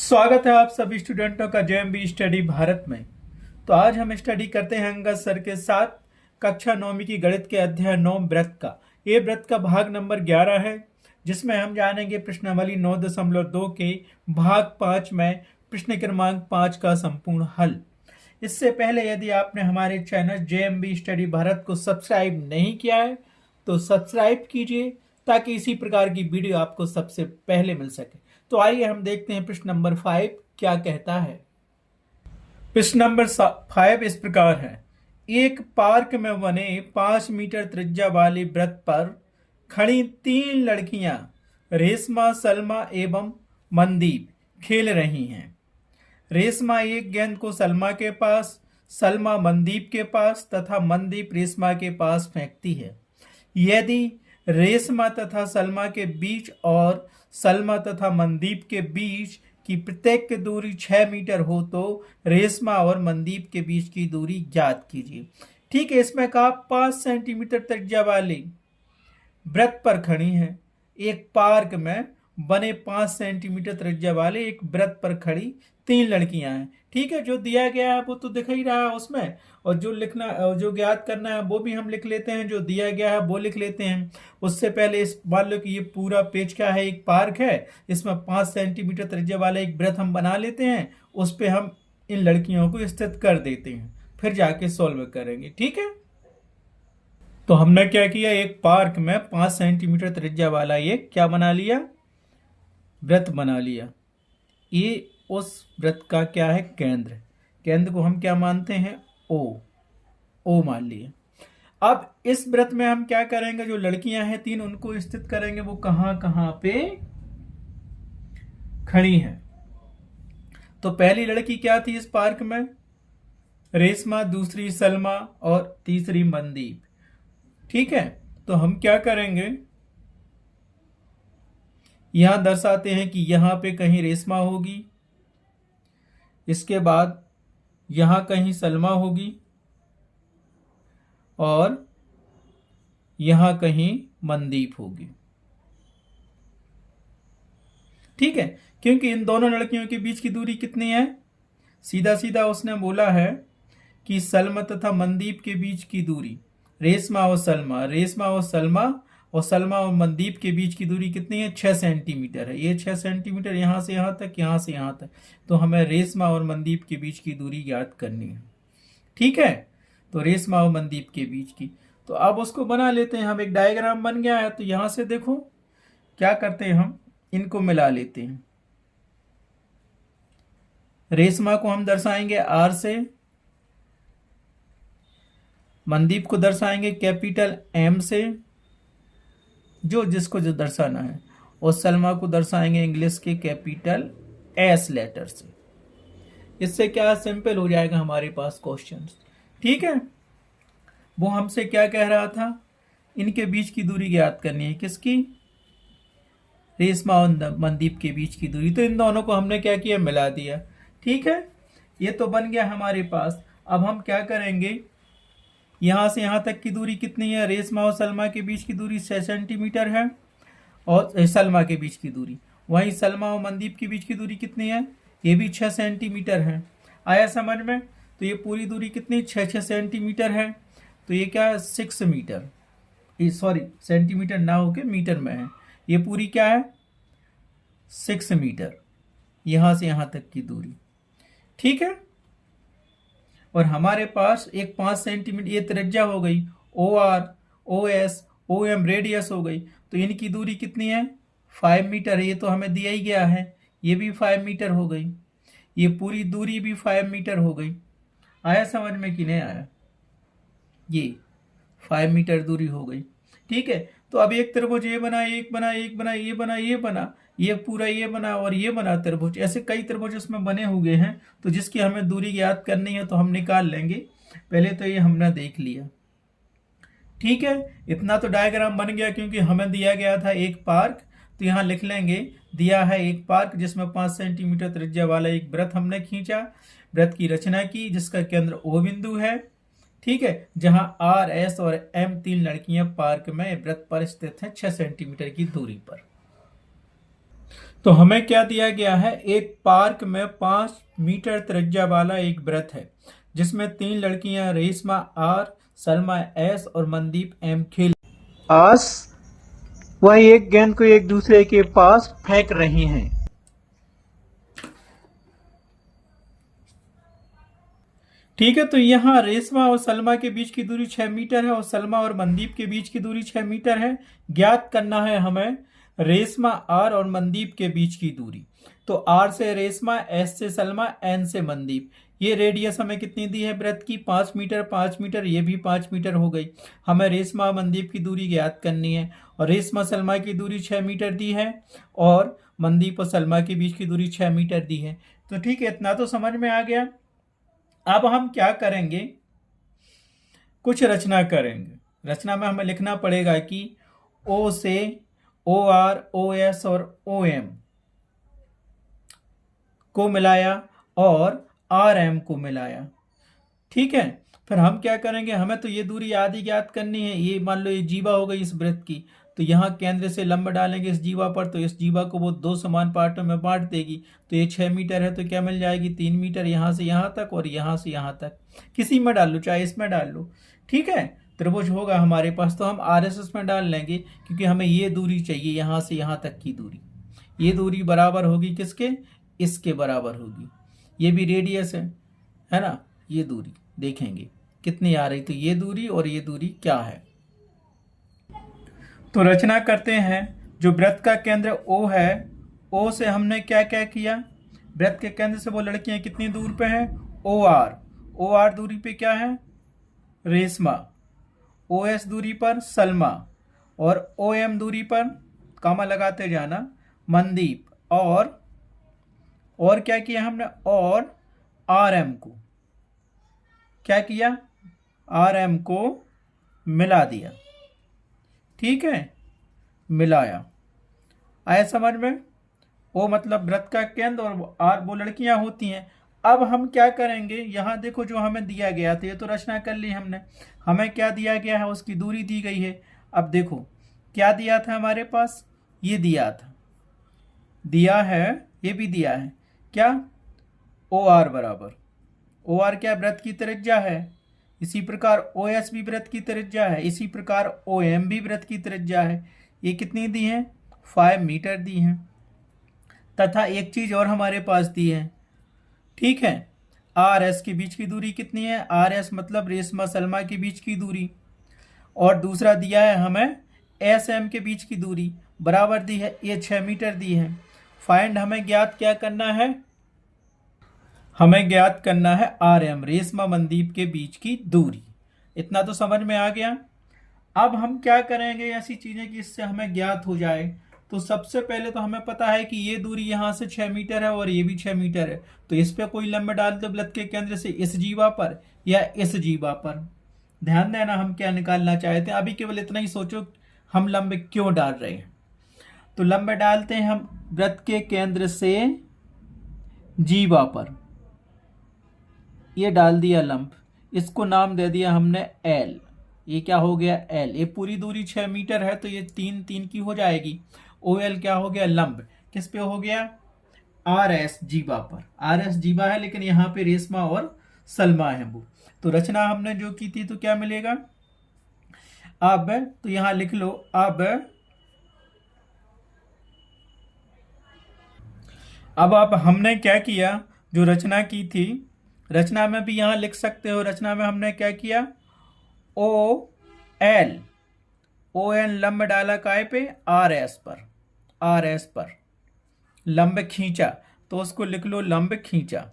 स्वागत है आप सभी स्टूडेंटों का जेएमबी स्टडी भारत में। तो आज हम स्टडी करते हैं अंगद सर के साथ कक्षा 9वीं की गणित के अध्याय 9 व्रत का। ये व्रत का भाग नंबर 11 है, जिसमें हम जानेंगे प्रश्नावली 9.2 के भाग 5 में प्रश्न क्रमांक 5 का संपूर्ण हल। इससे पहले यदि आपने हमारे चैनल जेएमबी स्टडी भारत को सब्सक्राइब नहीं किया है तो सब्सक्राइब कीजिए ताकि इसी प्रकार की वीडियो आपको सबसे पहले मिल सके। तो आइए हम देखते हैं प्रश्न नंबर 5 क्या कहता है। प्रश्न नंबर 5 इस प्रकार है। एक पार्क में बने 5 मीटर त्रिज्या वाले वृत्त पर खड़ी 3 लड़कियां रेशमा, सलमा एवं मनदीप खेल रही हैं। रेशमा एक गेंद को सलमा के पास, सलमा मनदीप के पास तथा मनदीप रेशमा के पास फेंकती है। यदि रेशमा तथा सलमा के बीच और सलमा तथा मनदीप के बीच की प्रत्येक की दूरी 6 मीटर हो तो रेशमा और मनदीप के बीच की दूरी ज्ञात कीजिए। ठीक है, इसमें कहा 5 सेंटीमीटर त्रिज्या वाली वृत्त पर खड़ी है। एक पार्क में बने 5 सेंटीमीटर त्रिज्या वाले एक वृत्त पर खड़ी 3 लड़कियां हैं। ठीक है, जो दिया गया है वो तो दिख ही रहा है उसमें, और जो लिखना जो ज्ञात करना है वो भी हम लिख लेते हैं, जो दिया गया है वो लिख लेते हैं। उससे पहले इस मान लो कि ये पूरा पेज क्या है, एक पार्क है, इसमें 5 सेंटीमीटर त्रिज्या वाला एक वृत्त हम बना लेते हैं, उस पर हम इन लड़कियों को स्थित कर देते हैं, फिर जाके सॉल्व करेंगे। ठीक है, तो हमने क्या किया, एक पार्क में 5 सेंटीमीटर त्रिज्या वाला ये क्या बना लिया, वृत्त बना लिया। ये उस वृत्त का क्या है, केंद्र। केंद्र को हम क्या मानते हैं, ओ मान लिए। अब इस वृत्त में हम क्या करेंगे, जो लड़कियां हैं 3 उनको स्थित करेंगे, वो कहां कहां पे खड़ी हैं। तो पहली लड़की क्या थी इस पार्क में, रेशमा, दूसरी सलमा और तीसरी मनदीप। ठीक है, तो हम क्या करेंगे, यहां दर्शाते हैं कि यहां पे कहीं रेशमा होगी, इसके बाद यहां कहीं सलमा होगी और यहां कहीं मनदीप होगी। ठीक है, क्योंकि इन दोनों लड़कियों के बीच की दूरी कितनी है, सीधा सीधा उसने बोला है कि सलमा तथा मनदीप के बीच की दूरी, रेशमा और सलमा और सलमा और मनदीप के बीच की दूरी कितनी है, 6 सेंटीमीटर है। ये 6 सेंटीमीटर यहां से यहां तक, यहां से यहां तक। तो हमें रेशमा और मनदीप के बीच की दूरी ज्ञात करनी है। ठीक है, तो रेशमा और मनदीप के बीच की, तो अब उसको बना लेते हैं हम। एक डायग्राम बन गया है, तो यहां से देखो क्या करते हैं, हम इनको मिला लेते हैं। रेशमा को हम दर्शाएंगे आर से, मनदीप को दर्शाएंगे कैपिटल एम से, जो जिसको जो दर्शाना है, और सलमा को दर्शाएंगे इंग्लिश के कैपिटल एस लेटर से। इससे क्या सिंपल हो जाएगा हमारे पास क्वेश्चन। ठीक है, वो हमसे क्या कह रहा था, इनके बीच की दूरी ज्ञात करनी है, किसकी, रेशमा और मनदीप के बीच की दूरी। तो इन दोनों को हमने क्या किया, मिला दिया। ठीक है, ये तो बन गया हमारे पास। अब हम क्या करेंगे, यहां से यहां तक की दूरी कितनी है, रेशमा और सलमा के बीच की दूरी 6 सेंटीमीटर है, और सलमा के बीच की दूरी, वहीं सलमा और मनदीप के बीच की दूरी कितनी है, ये भी 6 सेंटीमीटर है। आया समझ में, तो ये पूरी दूरी कितनी, 6 सेंटीमीटर है। तो ये क्या है, 6 मीटर, सॉरी सेंटीमीटर ना होके मीटर में है, ये पूरी क्या है, 6 मीटर, यहां से यहां तक की दूरी। ठीक है, और हमारे पास एक 5 सेंटीमीटर ये त्रिज्या हो गई, O R, O S, O M radius हो गई। तो इनकी दूरी कितनी है, 5 मीटर है, ये तो हमें दिया ही गया है। ये भी 5 मीटर हो गई, ये पूरी दूरी भी 5 मीटर हो गई। आया समझ में कि नहीं आया, ये 5 मीटर दूरी हो गई। ठीक है, तो अब एक त्रिभुज ये बना, एक बना, एक बना, ये बना, ये बना, ये पूरा ये बना और ये बना त्रिभुज। ऐसे कई त्रिभुज इसमें बने हुए हैं, तो जिसकी हमें दूरी ज्ञात करनी है तो हम निकाल लेंगे। पहले तो ये हमने देख लिया। ठीक है, इतना तो डायग्राम बन गया, क्योंकि हमें दिया गया था एक पार्क, तो यहाँ लिख लेंगे, दिया है एक पार्क जिसमें 5 सेंटीमीटर त्रिज्या वाला एक वृत्त हमने खींचा, वृत्त की रचना की, जिसका केंद्र ओ बिंदु है। ठीक है, जहां आर, एस और एम 3 लड़कियां पार्क में वृत्त पर स्थित हैं 6 सेंटीमीटर की दूरी पर। तो हमें क्या दिया गया है, एक पार्क में 5 मीटर त्रिज्या वाला एक वृत्त है जिसमें 3 लड़कियां रेशमा आर, सलमा एस और मनदीप एम खेल आस वह एक गेंद को एक दूसरे के पास फेंक रही हैं। ठीक है, तो यहाँ रेशमा और सलमा के बीच की दूरी 6 मीटर है और सलमा और मनदीप के बीच की दूरी 6 मीटर है। ज्ञात करना है हमें रेशमा आर और मनदीप के बीच की दूरी। तो आर से रेशमा, एस से सलमा, एन से मनदीप। ये रेडियस हमें कितनी दी है वृत्त की, 5 मीटर 5 मीटर, ये भी 5 मीटर हो गई। हमें रेशमा और मनदीप की दूरी ज्ञात करनी है और रेशमा सलमा की दूरी 6 मीटर दी है और मनदीप और सलमा के बीच की दूरी 6 मीटर दी है। तो ठीक है, इतना तो समझ में आ गया। अब हम क्या करेंगे, कुछ रचना करेंगे। रचना में हमें लिखना पड़ेगा कि ओ से ओ आर, ओ एस और ओ एम को मिलाया और आर एम को मिलाया। ठीक है, फिर हम क्या करेंगे, हमें तो ये दूरी आदि ज्ञात करनी है। ये मान लो ये जीवा हो गई इस वृत्त की, तो यहाँ केंद्र से लंब डालेंगे इस जीवा पर, तो इस जीवा को वो 2 समान पार्टों में बांट देगी। तो ये 6 मीटर है तो क्या मिल जाएगी, 3 मीटर, यहाँ से यहाँ तक और यहाँ से यहाँ तक। किसी में डाल लो, चाहे इसमें डाल लो। ठीक है, त्रिभुज होगा हमारे पास, तो हम आर एस एस में डाल लेंगे क्योंकि हमें ये दूरी चाहिए, यहाँ से यहाँ तक की दूरी। ये दूरी बराबर होगी किसके, इसके बराबर होगी। ये भी रेडियस है ना। ये दूरी देखेंगे कितनी आ रही, तो ये दूरी और ये दूरी क्या है। तो रचना करते हैं। जो वृत्त का केंद्र O है, O से हमने क्या क्या किया, वृत्त के केंद्र से वो लड़कियां कितनी दूर पे हैं, ओ आर दूरी पे क्या है, रेशमा, ओ एस दूरी पर सलमा और ओ एम दूरी पर, कामा लगाते जाना, मनदीप। और क्या किया हमने, और आर एम को क्या किया, आर एम को मिला दिया। ठीक है, मिलाया। आया समझ में। ओ मतलब वृत्त का केंद्र और आर वो लड़कियां होती हैं। अब हम क्या करेंगे, यहाँ देखो जो हमें दिया गया था, ये तो रचना कर ली हमने। हमें क्या दिया गया है, उसकी दूरी दी गई है। अब देखो क्या दिया था हमारे पास, ये दिया था, दिया है, ये भी दिया है क्या, ओ आर बराबर, ओ आर क्या वृत्त की त्रिज्या है, इसी प्रकार ओ एस भी वृत्त की त्रिज्या है, इसी प्रकार ओ एम भी वृत्त की त्रिज्या है। ये कितनी दी है, 5 मीटर दी है। तथा एक चीज और हमारे पास दी है। ठीक है, आर एस के बीच की दूरी कितनी है, आर एस मतलब रेशमा सलमा के बीच की दूरी। और दूसरा दिया है हमें एस एम के बीच की दूरी, बराबर दी है, ये 6 मीटर दी है। फाइंड हमें ज्ञात क्या करना है, हमें ज्ञात करना है आर एम, रेशमा मनदीप के बीच की दूरी। इतना तो समझ में आ गया। अब हम क्या करेंगे, ऐसी चीजें कि इससे हमें ज्ञात हो जाए। तो सबसे पहले तो हमें पता है कि ये दूरी यहाँ से 6 मीटर है और ये भी 6 मीटर है। तो इस पे कोई लंब डाल दो वृत्त के केंद्र से इस जीवा पर या इस जीवा पर। ध्यान देना हम क्या निकालना चाहते हैं, अभी केवल इतना ही सोचो हम लंब क्यों डाल रहे हैं। तो लंब डालते हैं हम वृत्त के केंद्र से जीवा पर, ये डाल दिया लंब, इसको नाम दे दिया हमने एल। ये क्या हो गया, एल। ये पूरी दूरी 6 मीटर है तो ये 3 3 की हो जाएगी। ओ एल क्या हो गया, लंब किस पे हो गया, आर एस जीवा पर। आर एस जीवा है लेकिन यहाँ पे रेशमा और सलमा है वो। तो रचना हमने जो की थी तो क्या मिलेगा, अब तो यहां लिख लो, अब हमने क्या किया, जो रचना की थी, रचना में भी यहां लिख सकते हो। रचना में हमने क्या किया, ओ एन लंब डाला काय पे, आर एस पर लंब खींचा, तो उसको लिख लो लंब खींचा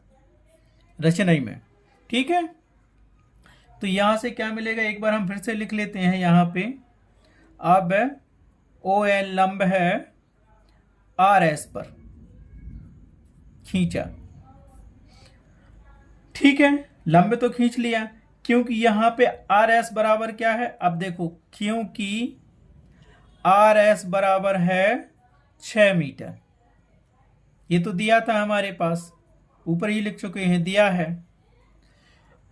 रचना में। ठीक है, तो यहां से क्या मिलेगा, एक बार हम फिर से लिख लेते हैं यहां पे। अब ओ एन लंब है आर एस पर खींचा। ठीक है, लंब तो खींच लिया, क्योंकि यहां पे आर एस बराबर क्या है, अब देखो क्योंकि आर एस बराबर है 6 मीटर, ये तो दिया था हमारे पास, ऊपर ही लिख चुके हैं, दिया है।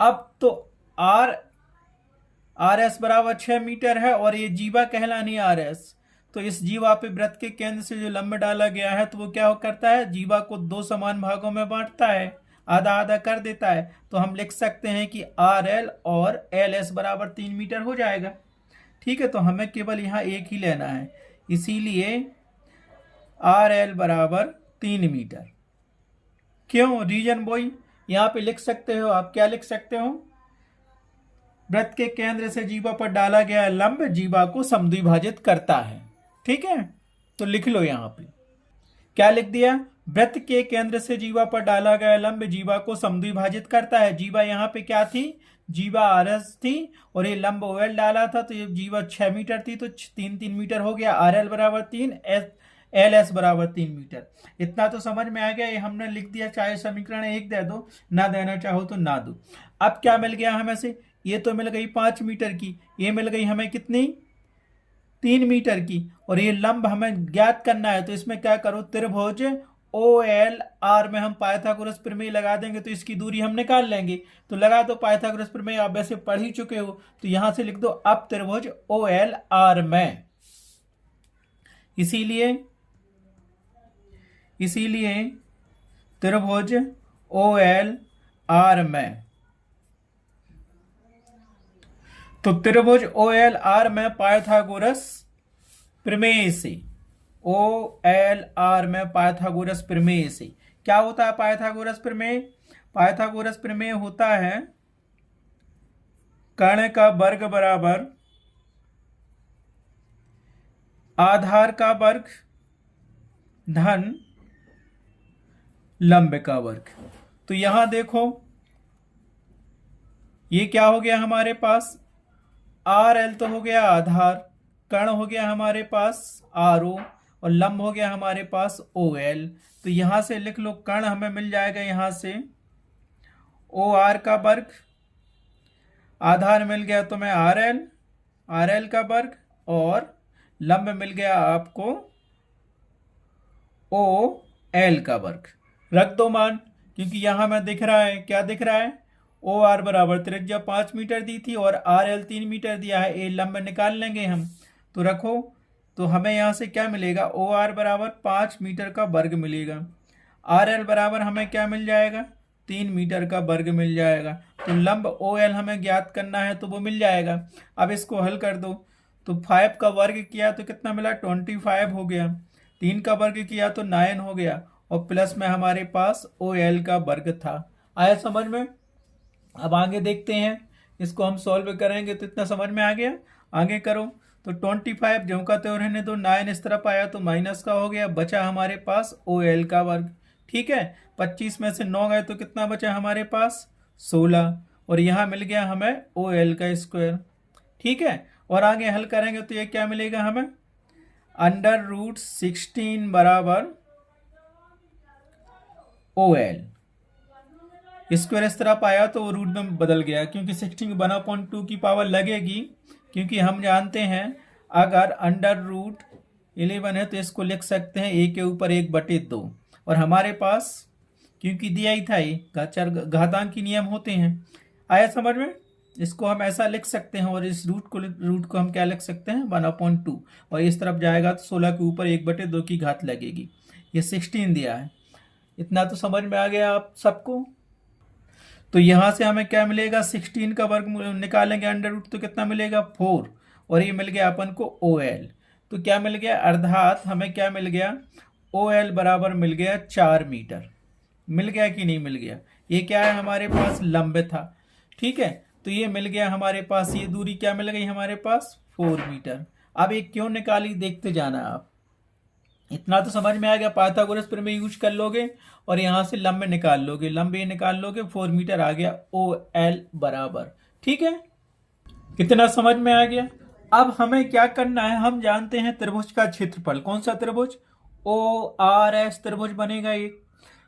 अब तो आर एस बराबर 6 मीटर है और ये जीवा कहलानी आर एस, तो इस जीवा पे वृत्त के केंद्र से जो लंब डाला गया है तो वो क्या करता है, जीवा को दो समान भागों में बांटता है, आधा आधा कर देता है। तो हम लिख सकते हैं कि आर एल और एल एस बराबर 3 मीटर हो जाएगा। ठीक है, तो हमें केवल यहाँ एक ही लेना है, इसीलिए आर एल बराबर 3 मीटर। क्यों, रीजन बॉय यहाँ पे लिख सकते हो आप, क्या लिख सकते हो, वृत्त के केंद्र से जीवा पर डाला गया लंब जीवा को समद्विभाजित करता है। ठीक है, तो लिख लो यहाँ पे क्या लिख दिया, वृत्त के केंद्र से जीवा पर डाला गया लंब जीवा को समद्विभाजित करता है। जीवा यहाँ पे क्या थी, जीवा आर एस थी और ये लंब ओ एल डाला था, तो ये जीवा 6 मीटर थी, तो 3 मीटर हो गया। आर एल बराबर 3, एल एस बराबर 3 मीटर। इतना तो समझ में आ गया, ये हमने लिख दिया, चाहे समीकरण 1 दे दो, ना देना चाहो तो ना दो। अब क्या मिल गया हमें से, ये तो मिल गई 5 मीटर की, ये मिल गई हमें कितनी, 3 मीटर की, और ये लंब हमें ज्ञात करना है। तो इसमें क्या करो, त्रिभुज ओ एल आर में हम पाइथागोरस प्रमेय लगा देंगे, तो इसकी दूरी हम निकाल लेंगे। तो लगा दो पाइथागोरस प्रमेय, आप वैसे पढ़ ही चुके हो, तो यहां से लिख दो अब त्रिभुज ओ एल आर में, इसीलिए त्रिभुज ओ एल आर में, तो त्रिभुज ओ एल आर में पाइथागोरस प्रमेय से, ओ एल आर में पाइथागोरस प्रमेय से क्या होता है, पाइथागोरस प्रमेय, पाइथागोरस प्रमेय होता है कर्ण का वर्ग बराबर आधार का वर्ग धन लंब का वर्ग। तो यहां देखो ये क्या हो गया हमारे पास, आर एल तो हो गया आधार, कर्ण हो गया हमारे पास आर ओ, और लंब हो गया हमारे पास ओ एल। तो यहां से लिख लो, कर्ण हमें मिल जाएगा यहां से ओ आर का वर्ग, आधार मिल गया तो मैं आर एल का वर्ग, और लंब मिल गया आपको ओ एल का वर्ग। रख दो मान, क्योंकि यहां में दिख रहा है, क्या दिख रहा है, ओ आर बराबर त्रिज्या 5 मीटर दी थी और आर एल 3 मीटर दिया है, ए लंब निकाल लेंगे हम। तो रखो, तो हमें यहां से क्या मिलेगा, ओ आर बराबर 5 मीटर का वर्ग मिलेगा, आर एल बराबर हमें क्या मिल जाएगा, 3 मीटर का वर्ग मिल जाएगा। तो लंब ओ एल हमें ज्ञात करना है, तो वो मिल जाएगा। अब इसको हल कर दो, तो 5 का वर्ग किया तो कितना मिला, 25 हो गया, 3 का वर्ग किया तो 9 हो गया, और प्लस में हमारे पास ओ एल का वर्ग था। आया समझ में। अब आगे देखते हैं, इसको हम सॉल्व करेंगे तो इतना समझ में आ गया। आगे करो, तो 25 ज्यों का त्यों रहने दो, 9 इस तरफ आया तो माइनस का हो गया, बचा हमारे पास ओ एल का वर्ग। ठीक है, 25 में से 9 गए तो कितना बचा हमारे पास, 16, और यहाँ मिल गया हमें ओ एल का स्क्वायर। ठीक है, और आगे हल करेंगे तो ये क्या मिलेगा हमें, √16 बराबर ओ एल स्क्वायर। इस तरफ आया तो रूट में बदल गया, क्योंकि 16 1/2 की पावर लगेगी, क्योंकि हम जानते हैं अगर √11 है तो इसको लिख सकते हैं a के ऊपर 1/2, और हमारे पास क्योंकि दिया ही था, ये घातांकी नियम होते हैं। आया समझ में, इसको हम ऐसा लिख सकते हैं, और इस रूट को हम क्या लिख सकते हैं, 1/2, और इस तरफ जाएगा तो 16 के ऊपर 1/2 की घात लगेगी। ये 16 दिया है, इतना तो समझ में आ गया आप सबको। तो यहां से हमें क्या मिलेगा, 16 का वर्ग निकालेंगे अंडर रूट तो कितना मिलेगा, 4, और ये मिल गया अपन को ओ एल। तो क्या मिल गया, अर्थात हमें क्या मिल गया, ओ एल बराबर मिल गया 4 मीटर। मिल गया कि नहीं मिल गया, ये क्या है हमारे पास, लंब था। ठीक है, तो ये मिल गया हमारे पास, ये दूरी क्या मिल गई हमारे पास, 4 मीटर। अब ये क्यों निकाली देखते जाना आप, इतना तो समझ में आ गया। पाइथागोरस प्रमेय यूज कर लोगे और यहां से लंब निकाल लोगे, लंब ये निकाल लोगे, 4 मीटर आ गया ओ एल बराबर। ठीक है, कितना समझ में आ गया। अब हमें क्या करना है, हम जानते हैं त्रिभुज का क्षेत्रफल, कौन सा त्रिभुज, ओ आर एस त्रिभुज बनेगा एक।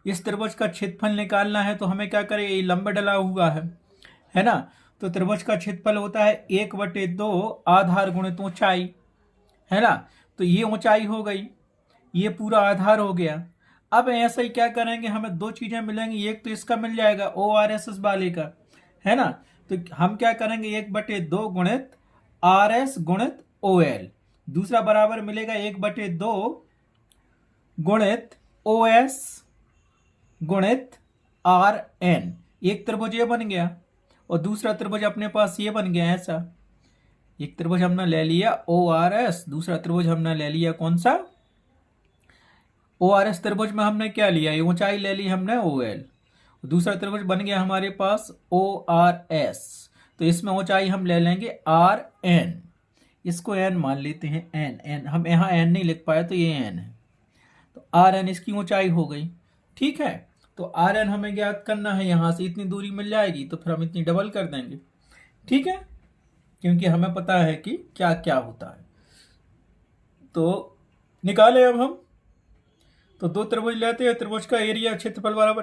इस त्रिभुज का क्षेत्रफल निकालना है तो हमें क्या करें, ये लंब डला हुआ है ना। तो त्रिभुज का क्षेत्रफल होता है 1/2 आधार गुणित ऊंचाई, है ना। तो ये ऊंचाई हो गई, ये पूरा आधार हो गया। अब ऐसा ही क्या करेंगे, हमें दो चीजें मिलेंगी, एक तो इसका मिल जाएगा ओ आर एस एस वाले का, है ना। तो हम क्या करेंगे, 1/2 गुणित आर एस गुणित ओ एल, दूसरा बराबर मिलेगा 1/2 गुणित OS गुणित RN। एक त्रिभुज ये बन गया और दूसरा त्रिभुज अपने पास ये बन गया। ऐसा एक त्रिभुज हमने ले लिया ORS, दूसरा त्रिभुज हमने ले लिया कौन सा? ORS त्रिभुज में हमने क्या लिया? ये ऊंचाई ले ली हमने OL। दूसरा त्रिभुज बन गया हमारे पास ORS, तो इसमें ऊंचाई हम ले लेंगे RN। इसको n मान लेते हैं, n हम यहाँ n नहीं लिख पाए तो ये n है, तो RN इसकी ऊंचाई हो गई। ठीक है, तो RN हमें ज्ञात करना है। यहां से इतनी दूरी मिल जाएगी तो फिर हम इतनी डबल कर देंगे। ठीक है, क्योंकि हमें पता है कि क्या क्या होता है। तो निकाले अब हम। तो दो त्रिभुज लेते हैं, त्रिभुज का एरिया क्षेत्रफल बराबर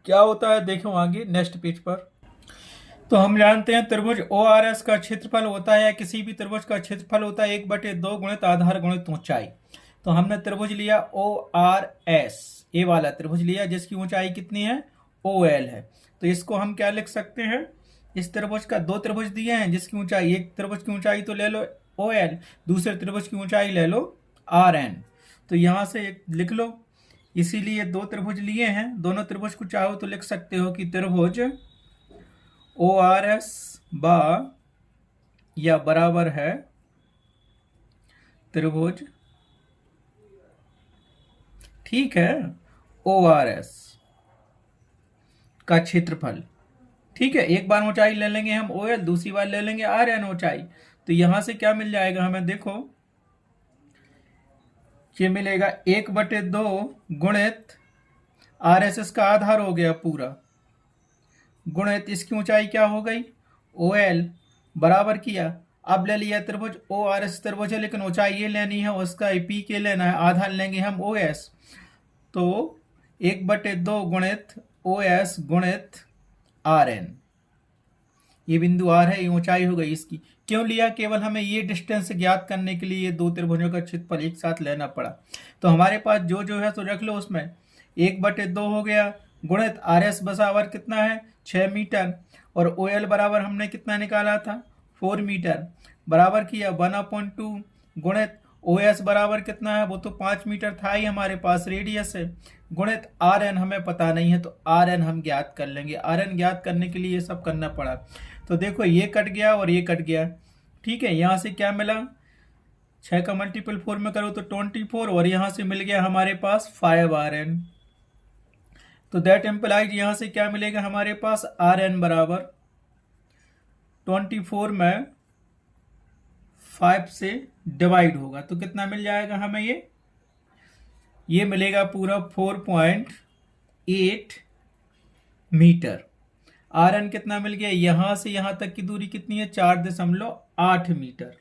क्या होता है देखो आगे नेक्स्ट पेज पर। तो हम जानते हैं त्रिभुज ORS का क्षेत्रफल होता है, या किसी भी त्रिभुज का क्षेत्रफल होता है 1/2 गुणित आधार गुणित ऊंचाई। तो हमने त्रिभुज लिया ORS, ये वाला त्रिभुज लिया जिसकी ऊंचाई कितनी है? OL है। तो इसको हम क्या लिख सकते हैं? इस त्रिभुज का दो त्रिभुज दिए हैं जिसकी ऊंचाई, एक त्रिभुज की ऊंचाई तो ले लो OL, दूसरे त्रिभुज की ऊंचाई ले लो RN। तो यहां से एक लिख लो, इसीलिए दो त्रिभुज लिए हैं। दोनों त्रिभुज को चाहो तो लिख सकते हो कि त्रिभुज ORS बा या बराबर है त्रिभुज, ठीक है, ORS का क्षेत्रफल। ठीक है, एक बार ऊंचाई ले लेंगे हम OL, दूसरी बार ले लेंगे RN ऊंचाई। तो यहां से क्या मिल जाएगा हमें? देखो ये मिलेगा 1/2 गुणित RSS का आधार हो गया पूरा, गुणित इसकी ऊंचाई क्या हो गई? OL बराबर किया। अब ले लिया त्रिभुज ORS त्रिभुज है, लेकिन ऊंचाई ये लेनी है, उसका PK लेना है, आधार लेंगे हम OS। तो 1/2 गुणित OS गुणित RN, ये बिंदु R है, ये ऊंचाई हो गई इसकी। क्यों लिया? केवल हमें ये डिस्टेंस ज्ञात करने के लिए दो त्रिभुजों का क्षेत्रफल एक साथ लेना पड़ा। तो हमारे पास जो है तो रख लो उसमें। 1/2 हो गया गुणित RS बराबर कितना है? 6 मीटर, और OL बराबर हमने कितना निकाला था? 4 मीटर। बराबर किया 1/2 गुणित OS बराबर कितना है? वो तो 5 मीटर था ही हमारे पास, रेडियस है, गुणित RN हमें पता नहीं है, तो RN हम ज्ञात कर लेंगे। RN ज्ञात करने के लिए ये सब करना पड़ा। तो देखो ये कट गया और ये कट गया। ठीक है, यहां से क्या मिला? 6 का मल्टीपल 4 में करो तो 24, और यहां से मिल गया हमारे पास 5RN। तो दैट एम्प्लाइज यहां से क्या मिलेगा हमारे पास? RN बराबर 24 में 5 से डिवाइड होगा तो कितना मिल जाएगा हमें? ये मिलेगा पूरा 4.8 मीटर। RN कितना मिल गया? यहां से यहां तक की दूरी कितनी है? 4.8 मीटर।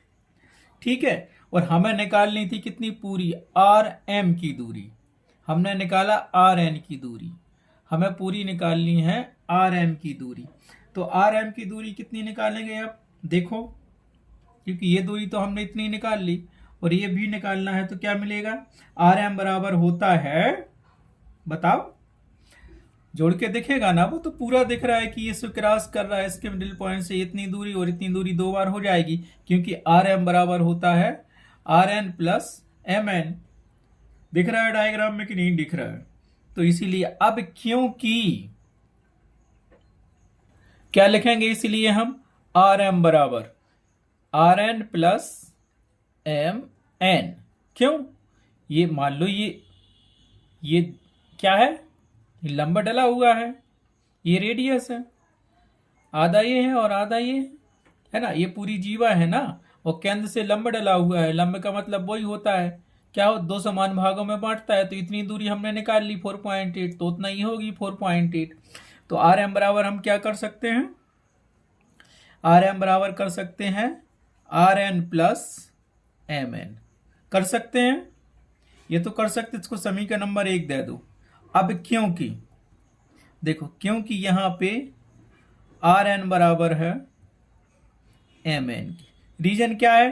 ठीक है, और हमें निकालनी थी कितनी? पूरी RM की दूरी। हमने निकाला RN की दूरी, हमें पूरी निकालनी है RM की दूरी। तो RM की दूरी कितनी निकालेंगे? अब देखो, क्योंकि ये दूरी तो हमने इतनी निकाल ली और ये भी निकालना है, तो क्या मिलेगा? RM बराबर होता है, बताओ, जोड़ के दिखेगा ना, वो तो पूरा दिख रहा है कि ये क्रॉस कर रहा है इसके मिडिल पॉइंट से इतनी दूरी, और इतनी दूरी दो बार हो जाएगी, क्योंकि RM बराबर होता है RN प्लस MN। दिख रहा है डायग्राम में कि नहीं दिख रहा है? तो इसीलिए अब क्योंकि क्या लिखेंगे? इसीलिए हम RM बराबर RN प्लस MN। क्यों? ये मान लो ये क्या है? ये लंबा डला हुआ है, ये रेडियस है, आधा ये है और आधा ये है ना, ये पूरी जीवा है ना, और केंद्र से लंब डला हुआ है। लंब का मतलब वही होता है क्या हो? दो समान भागों में बांटता है। तो इतनी दूरी हमने निकाल ली 4.8, तो उतना ही होगी 4.8। तो RM बराबर हम क्या कर सकते हैं? RM बराबर कर सकते हैं RN प्लस MN। कर सकते हैं, ये तो कर सकते, इसको समीकरण नंबर 1 दे दो। अब क्योंकि देखो, क्योंकि यहां पे RN बराबर है MN की, रीजन क्या है?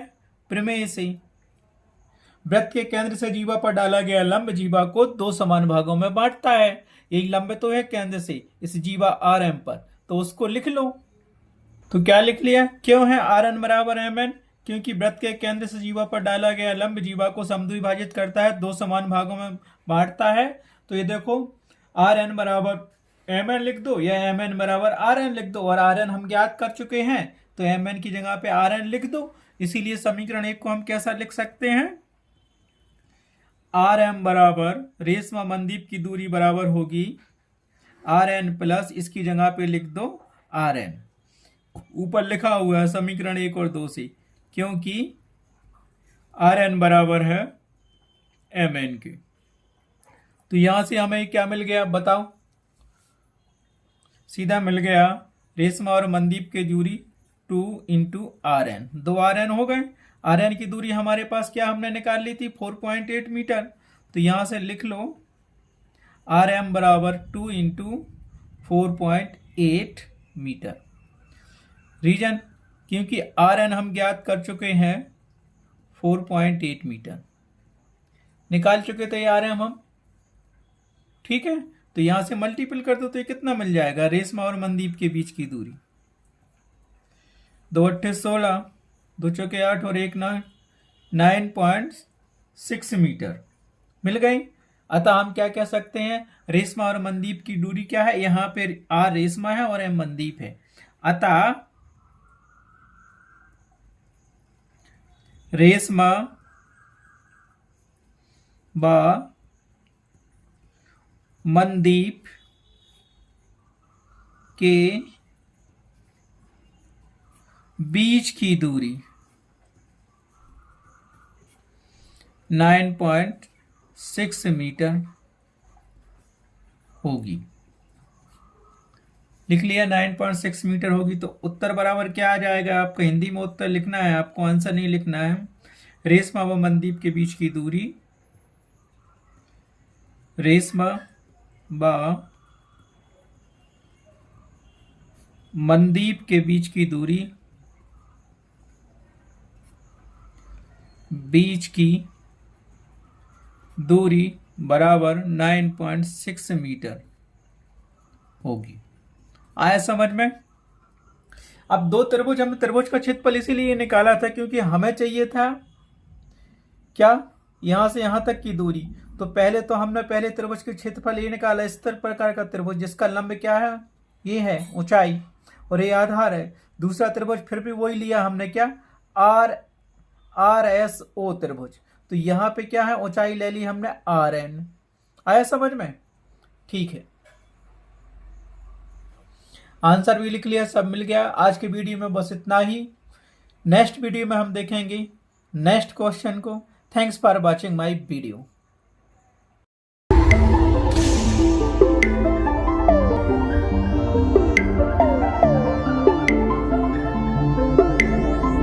प्रमेय से वृत्त के केंद्र से जीवा पर डाला गया लंब जीवा को दो समान भागों में बांटता है। यही लंब तो है केंद्र से इस जीवा RM पर, तो उसको लिख लो। तो क्या लिख लिया? क्यों है RN बराबर MN? क्योंकि वृत्त के केंद्र से जीवा पर डाला गया लंब जीवा को समद्विभाजित करता है, 2 समान भागों में बांटता है। तो ये देखो आर एन बराबर एम एन लिख दो या एम एन बराबर आर एन लिख दो, और आर एन हम ज्ञात कर चुके हैं तो एम एन की जगह पे आर एन लिख दो। इसीलिए समीकरण 1 को हम कैसा लिख सकते हैं, आर एम बराबर रेशमा मनदीप की दूरी बराबर होगी आर एन प्लस इसकी जगह पे लिख दो आर एन। ऊपर लिखा हुआ है समीकरण 1 और 2 से, क्योंकि आर एन बराबर है एम एन के। तो यहां से हमें क्या मिल गया बताओ, सीधा मिल गया रेशमा और मनदीप की दूरी 2 into R N, 2 R N हो गए। आर एन की दूरी हमारे पास क्या हमने निकाल ली थी 4.8 मीटर। तो यहां से लिख लो आर एम बराबर 2 इंटू 4.8 मीटर। रीजन, क्योंकि आर एन हम ज्ञात कर चुके हैं 4.8 मीटर, निकाल चुके थे आर एम हम, ठीक है। तो यहां से मल्टीपल कर दो तो ये कितना मिल जाएगा, रेशमा और मनदीप के बीच की दूरी 2 8 16, 2 चौके 8 और 1 9, 9.6 मीटर मिल गई। अतः हम क्या कह सकते हैं, रेशमा और मनदीप की दूरी क्या है, यहां पे आर रेशमा है और एम मनदीप है। अतः रेशमा व मनदीप के बीच की दूरी 9.6 मीटर होगी। लिख लिया 9.6 मीटर होगी। तो उत्तर बराबर क्या आ जाएगा, आपको हिंदी में उत्तर लिखना है, आपको आंसर नहीं लिखना है। रेशमा व मनदीप के बीच की दूरी, रेशमा व मनदीप के बीच की दूरी, बराबर 9.6 मीटर होगी। आया समझ में। अब 2 त्रिभुज, हमने त्रिभुज का क्षेत्रफल इसीलिए निकाला था क्योंकि हमें चाहिए था क्या, यहां से यहां तक की दूरी। तो हमने त्रिभुज के क्षेत्रफल ये निकाला, इस प्रकार का त्रिभुज जिसका लंब क्या है, ये है ऊंचाई और ये आधार है। दूसरा त्रिभुज फिर भी वही लिया हमने, क्या, आर एस ओ त्रिभुज। तो यहां पे क्या है, ऊंचाई ले ली हमने आर एन। आया समझ में, ठीक है। आंसर भी लिख लिया, सब मिल गया। आज के वीडियो में बस इतना ही। नेक्स्ट वीडियो में हम देखेंगे नेक्स्ट क्वेश्चन को। Thanks for watching my video.